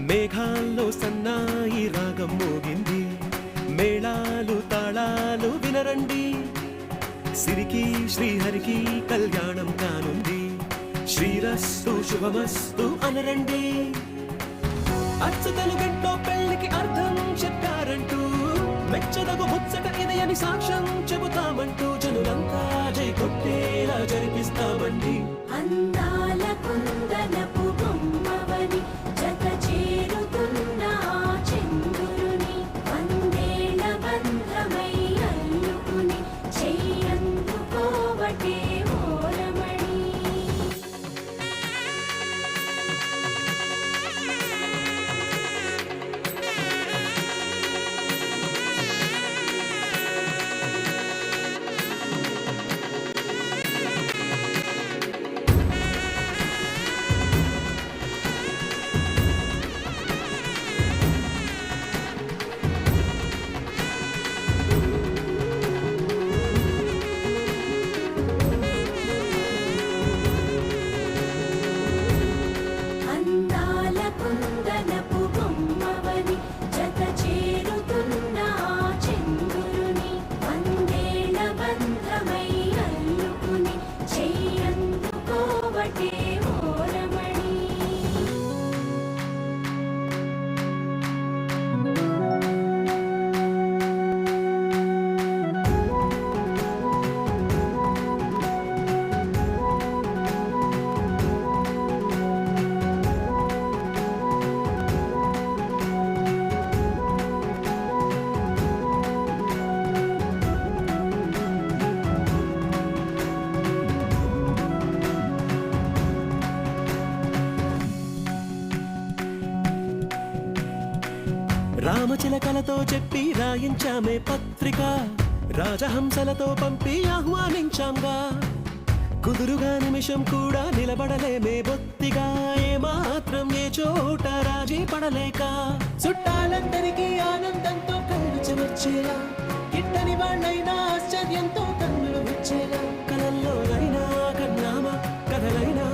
మేఘాల్లో సన్నాయి రాగం మోగింది, మేళాలు తాళాలు వినరండి, సిరికి శ్రీహరికి కళ్యాణం కానుంది, శ్రీరస్తు శుభమస్తు అనరండి. అచ్చతలు గంటో పెళ్లికి అర్థం చెప్పారంటూ, మెచ్చదగు ముచ్చట ఇది అని సాక్ష్యం చెబుతామంటూ, జనులంతా జై కొట్టేలా జరిపిస్తామండి. అందాల కుందనపు బొమ్మవని జత చేరుతున్న చంద్రుని, వందేళ్ల బంధమై అల్లుకుని చెయ్యందుకోవటే ఓరమణి. అందాల కుందనపు బొమ్మవని జత చేరుతున్న చంద్రుని, వందేళ్ల బంధమై అల్లుకుని చెయ్యందుకోవటే ఓరమణి. రామచిలకలతో చెప్పి రాయించామే పత్రిక, రాజహంసలతో పంపి ఆహ్వానించాంగా, కుదురుగా నిమిషం కూడా నిలబడలేమే బొత్తిగా, ఏ మాత్రం ఏ చోట రాజీ పడలేక, చుట్టాలందరికీ ఆనందంతో కళ్ళు చెమర్చేలా, గిట్టని వాళ్ళైనా ఆశ్చర్యంతో కన్నులు వచ్చేలా, కలల్లోనైనా కన్నామా కథలైనా